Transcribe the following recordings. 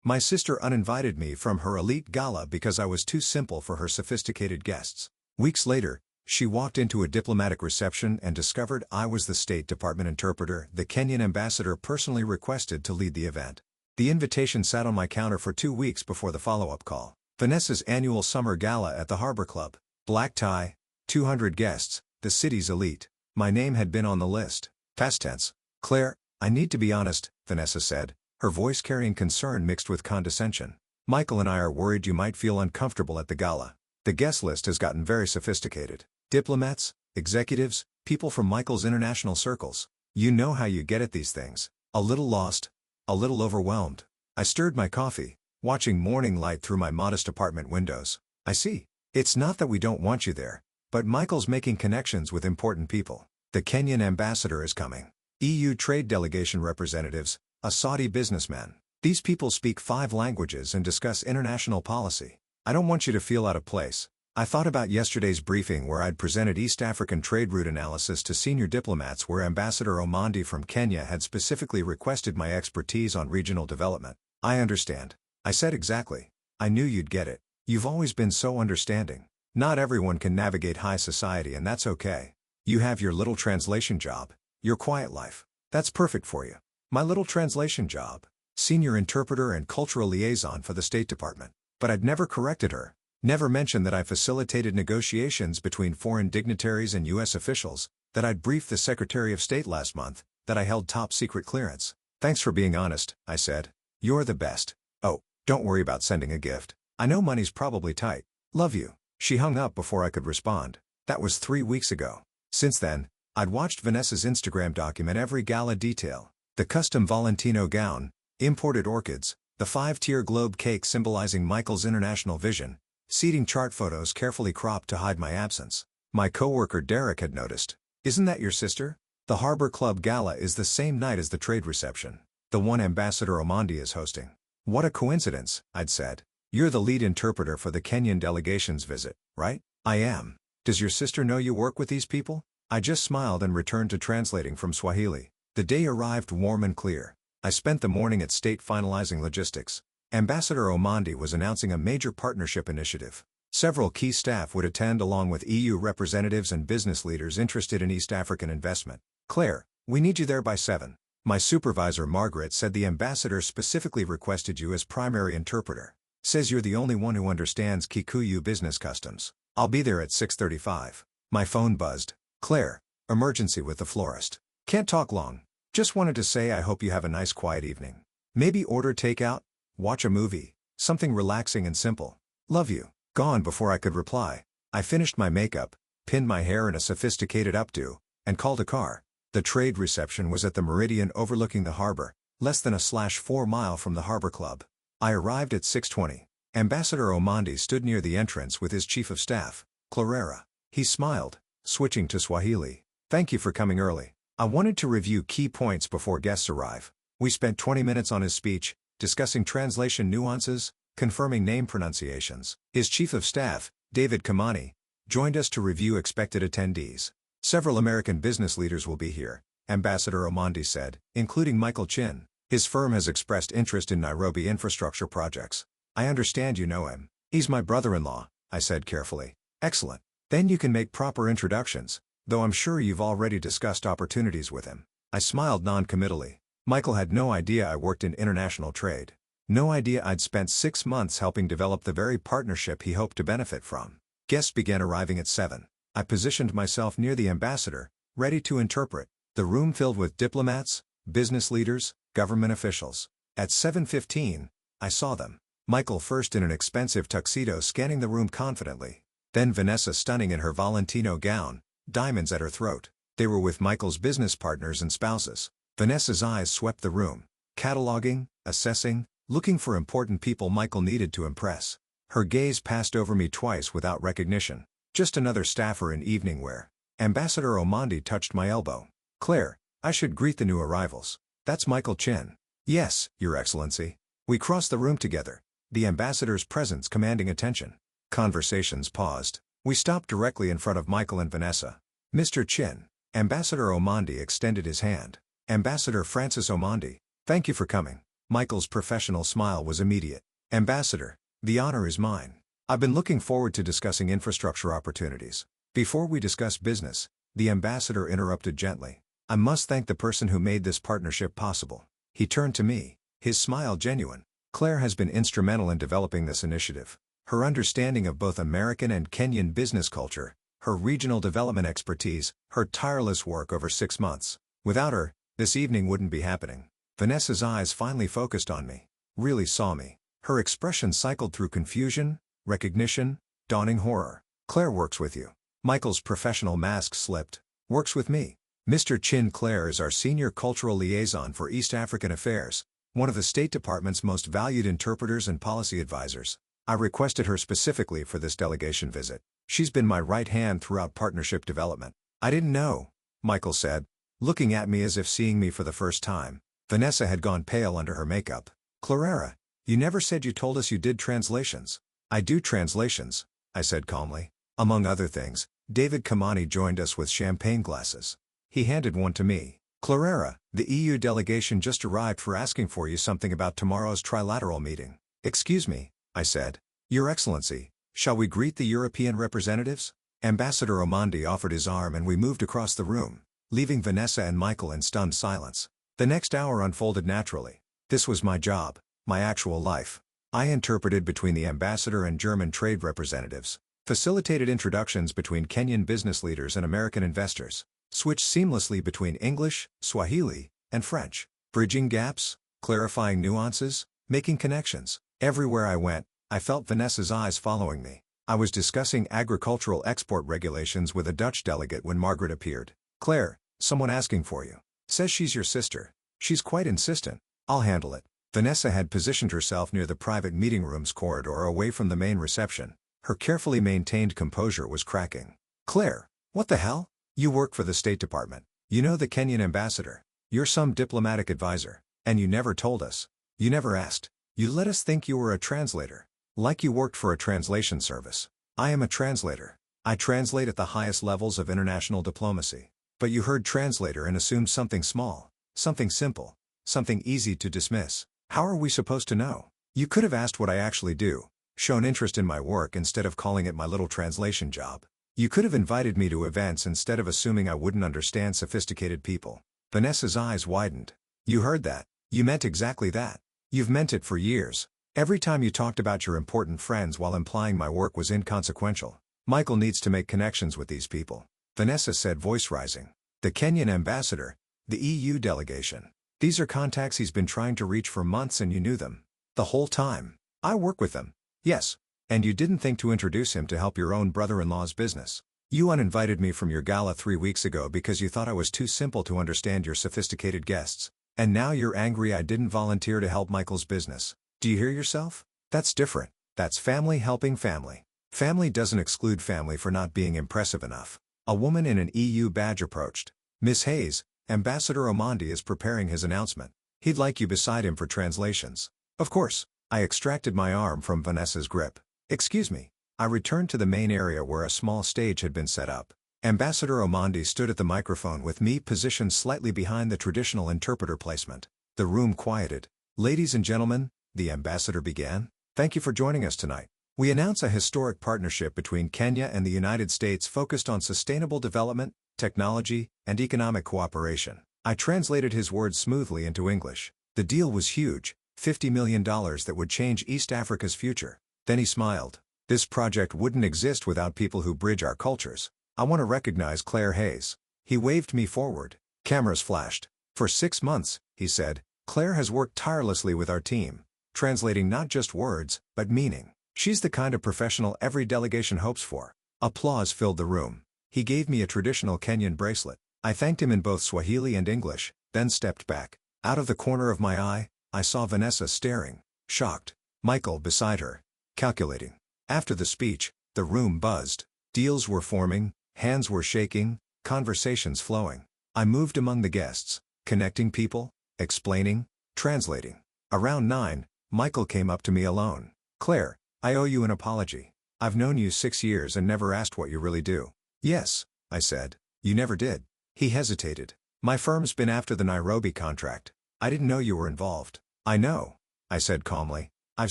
My sister uninvited me from her elite gala because I was too simple for her sophisticated guests. Weeks later, she walked into a diplomatic reception and discovered I was the State Department interpreter the Kenyan ambassador personally requested to lead the event. The invitation sat on my counter for 2 weeks before the follow-up call. Vanessa's annual summer gala at the Harbor Club. Black tie, 200 guests, the city's elite. My name had been on the list. Past tense. Claire, I need to be honest, Vanessa said, her voice carrying concern mixed with condescension. Michael and I are worried you might feel uncomfortable at the gala. The guest list has gotten very sophisticated. Diplomats, executives, people from Michael's international circles. You know how you get at these things. A little lost, a little overwhelmed. I stirred my coffee, watching morning light through my modest apartment windows. I see. It's not that we don't want you there, but Michael's making connections with important people. The Kenyan ambassador is coming. EU trade delegation representatives, a Saudi businessman. These people speak 5 languages and discuss international policy. I don't want you to feel out of place. I thought about yesterday's briefing where I'd presented East African trade route analysis to senior diplomats where Ambassador Omondi from Kenya had specifically requested my expertise on regional development. I understand. I said exactly. I knew you'd get it. You've always been so understanding. Not everyone can navigate high society and that's okay. You have your little translation job, your quiet life. That's perfect for you. My little translation job. Senior interpreter and cultural liaison for the State Department. But I'd never corrected her. Never mentioned that I facilitated negotiations between foreign dignitaries and U.S. officials, that I'd briefed the Secretary of State last month, that I held top-secret clearance. Thanks for being honest, I said. You're the best. Oh, don't worry about sending a gift. I know money's probably tight. Love you. She hung up before I could respond. That was 3 weeks ago. Since then, I'd watched Vanessa's Instagram document every gala detail. The custom Valentino gown, imported orchids, the 5-tier globe cake symbolizing Michael's international vision, seating chart photos carefully cropped to hide my absence. My coworker Derek had noticed. Isn't that your sister? The Harbor Club Gala is the same night as the trade reception. The one Ambassador Omondi is hosting. What a coincidence, I'd said. You're the lead interpreter for the Kenyan delegation's visit, right? I am. Does your sister know you work with these people? I just smiled and returned to translating from Swahili. The day arrived warm and clear. I spent the morning at State finalizing logistics. Ambassador Omondi was announcing a major partnership initiative. Several key staff would attend along with EU representatives and business leaders interested in East African investment. Claire, we need you there by 7. My supervisor Margaret said the ambassador specifically requested you as primary interpreter. Says you're the only one who understands Kikuyu business customs. I'll be there at 6:35. My phone buzzed. Claire, emergency with the florist. Can't talk long. Just wanted to say I hope you have a nice quiet evening. Maybe order takeout, watch a movie, something relaxing and simple. Love you. Gone before I could reply. I finished my makeup, pinned my hair in a sophisticated updo, and called a car. The trade reception was at the Meridian overlooking the harbor, less than a /4 mile from the Harbor Club. I arrived at 6:20. Ambassador Omondi stood near the entrance with his chief of staff, Clarera. He smiled, switching to Swahili. Thank you for coming early. I wanted to review key points before guests arrive. We spent 20 minutes on his speech, discussing translation nuances, confirming name pronunciations. His chief of staff, David Kamani, joined us to review expected attendees. Several American business leaders will be here, Ambassador Omondi said, including Michael Chin. His firm has expressed interest in Nairobi infrastructure projects. I understand you know him. He's my brother-in-law, I said carefully. Excellent. Then you can make proper introductions, though I'm sure you've already discussed opportunities with him. I smiled non-committally. Michael had no idea I worked in international trade. No idea I'd spent 6 months helping develop the very partnership he hoped to benefit from. Guests began arriving at 7. I positioned myself near the ambassador, ready to interpret. The room filled with diplomats, business leaders, government officials. At 7:15, I saw them. Michael first in an expensive tuxedo scanning the room confidently. Then Vanessa stunning in her Valentino gown, diamonds at her throat. They were with Michael's business partners and spouses. Vanessa's eyes swept the room, cataloging, assessing, looking for important people Michael needed to impress. Her gaze passed over me twice without recognition. Just another staffer in evening wear. Ambassador Omondi touched my elbow. Claire, I should greet the new arrivals. That's Michael Chin. Yes, Your Excellency. We crossed the room together, the ambassador's presence commanding attention. Conversations paused. We stopped directly in front of Michael and Vanessa. Mr. Chin. Ambassador Omondi extended his hand. Ambassador Francis Omondi, thank you for coming. Michael's professional smile was immediate. Ambassador, the honor is mine. I've been looking forward to discussing infrastructure opportunities. Before we discuss business, the ambassador interrupted gently. I must thank the person who made this partnership possible. He turned to me, his smile genuine. Claire has been instrumental in developing this initiative. Her understanding of both American and Kenyan business culture, her regional development expertise, her tireless work over 6 months. Without her, this evening wouldn't be happening. Vanessa's eyes finally focused on me. Really saw me. Her expression cycled through confusion, recognition, dawning horror. Claire works with you. Michael's professional mask slipped. Works with me. Mr. Chin. Claire is our senior cultural liaison for East African Affairs, one of the State Department's most valued interpreters and policy advisors. I requested her specifically for this delegation visit. She's been my right hand throughout partnership development. I didn't know, Michael said, looking at me as if seeing me for the first time. Vanessa had gone pale under her makeup. Clara, you never said you told us you did translations. I do translations, I said calmly. Among other things, David Kamani joined us with champagne glasses. He handed one to me. Clara, the EU delegation just arrived for asking for you something about tomorrow's trilateral meeting. Excuse me, I said. Your Excellency, shall we greet the European representatives? Ambassador Omondi offered his arm and we moved across the room, leaving Vanessa and Michael in stunned silence. The next hour unfolded naturally. This was my job, my actual life. I interpreted between the ambassador and German trade representatives, facilitated introductions between Kenyan business leaders and American investors, switched seamlessly between English, Swahili, and French, bridging gaps, clarifying nuances, making connections. Everywhere I went, I felt Vanessa's eyes following me. I was discussing agricultural export regulations with a Dutch delegate when Margaret appeared. Claire, someone asking for you. Says she's your sister. She's quite insistent. I'll handle it. Vanessa had positioned herself near the private meeting room's corridor away from the main reception. Her carefully maintained composure was cracking. Claire, what the hell? You work for the State Department. You know the Kenyan ambassador. You're some diplomatic advisor. And you never told us. You never asked. You let us think you were a translator. Like you worked for a translation service. I am a translator. I translate at the highest levels of international diplomacy. But you heard translator and assumed something small, something simple, something easy to dismiss. How are we supposed to know? You could have asked what I actually do, shown interest in my work instead of calling it my little translation job. You could have invited me to events instead of assuming I wouldn't understand sophisticated people. Vanessa's eyes widened. You heard that. You meant exactly that. You've meant it for years. Every time you talked about your important friends while implying my work was inconsequential. Michael needs to make connections with these people, Vanessa said, voice rising. The Kenyan ambassador, the EU delegation. These are contacts he's been trying to reach for months and you knew them. The whole time. I work with them. Yes. And you didn't think to introduce him to help your own brother-in-law's business. You uninvited me from your gala 3 weeks ago because you thought I was too simple to understand your sophisticated guests. And now you're angry I didn't volunteer to help Michael's business. Do you hear yourself? That's different. That's family helping family. Family doesn't exclude family for not being impressive enough. A woman in an EU badge approached. Miss Hayes, Ambassador Omondi is preparing his announcement. He'd like you beside him for translations. Of course. I extracted my arm from Vanessa's grip. Excuse me. I returned to the main area where a small stage had been set up. Ambassador Omondi stood at the microphone with me positioned slightly behind the traditional interpreter placement. The room quieted. Ladies and gentlemen, the ambassador began. Thank you for joining us tonight. We announce a historic partnership between Kenya and the United States focused on sustainable development, technology, and economic cooperation. I translated his words smoothly into English. The deal was huge, $50 million that would change East Africa's future. Then he smiled. This project wouldn't exist without people who bridge our cultures. I want to recognize Claire Hayes. He waved me forward. Cameras flashed. For 6 months, he said, Claire has worked tirelessly with our team, translating not just words, but meaning. She's the kind of professional every delegation hopes for. Applause filled the room. He gave me a traditional Kenyan bracelet. I thanked him in both Swahili and English, then stepped back. Out of the corner of my eye, I saw Vanessa staring, shocked. Michael beside her, calculating. After the speech, the room buzzed. Deals were forming, hands were shaking, conversations flowing. I moved among the guests, connecting people, explaining, translating. Around 9, Michael came up to me alone. Claire, I owe you an apology. I've known you 6 years and never asked what you really do. Yes, I said. You never did. He hesitated. My firm's been after the Nairobi contract. I didn't know you were involved. I know, I said calmly. I've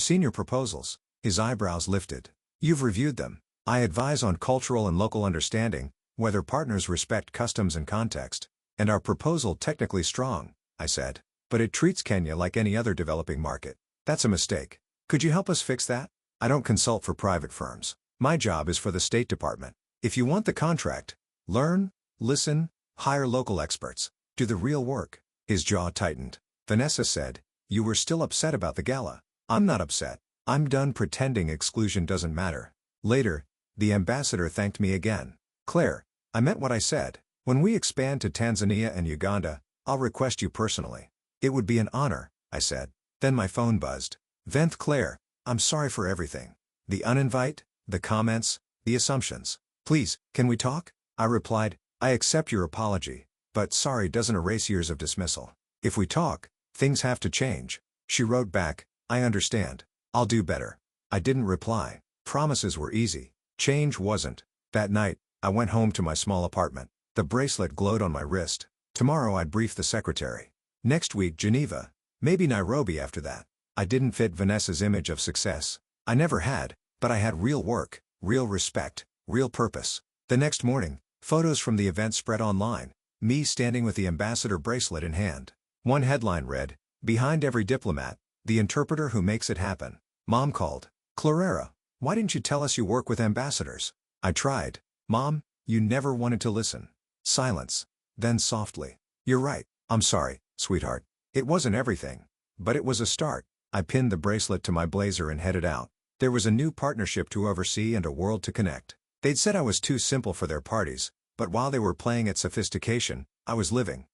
seen your proposals. His eyebrows lifted. You've reviewed them. I advise on cultural and local understanding, whether partners respect customs and context. And our proposal technically strong, I said. But it treats Kenya like any other developing market. That's a mistake. Could you help us fix that? I don't consult for private firms. My job is for the State Department. If you want the contract, learn, listen, hire local experts. Do the real work. His jaw tightened. Vanessa said, you were still upset about the gala. I'm not upset. I'm done pretending exclusion doesn't matter. Later, the ambassador thanked me again. Claire, I meant what I said. When we expand to Tanzania and Uganda, I'll request you personally. It would be an honor, I said. Then my phone buzzed. Venth Claire, I'm sorry for everything. The uninvite, the comments, the assumptions. Please, can we talk? I replied, I accept your apology, but sorry doesn't erase years of dismissal. If we talk, things have to change. She wrote back, I understand. I'll do better. I didn't reply. Promises were easy. Change wasn't. That night, I went home to my small apartment. The bracelet glowed on my wrist. Tomorrow I'd brief the secretary. Next week Geneva. Maybe Nairobi after that. I didn't fit Vanessa's image of success. I never had, but I had real work, real respect, real purpose. The next morning, photos from the event spread online. Me standing with the ambassador bracelet in hand. One headline read, Behind every diplomat, the interpreter who makes it happen. Mom called. Clarera, why didn't you tell us you work with ambassadors? I tried. Mom, you never wanted to listen. Silence. Then softly. You're right. I'm sorry, sweetheart. It wasn't everything. But it was a start. I pinned the bracelet to my blazer and headed out. There was a new partnership to oversee and a world to connect. They'd said I was too simple for their parties, but while they were playing at sophistication, I was living.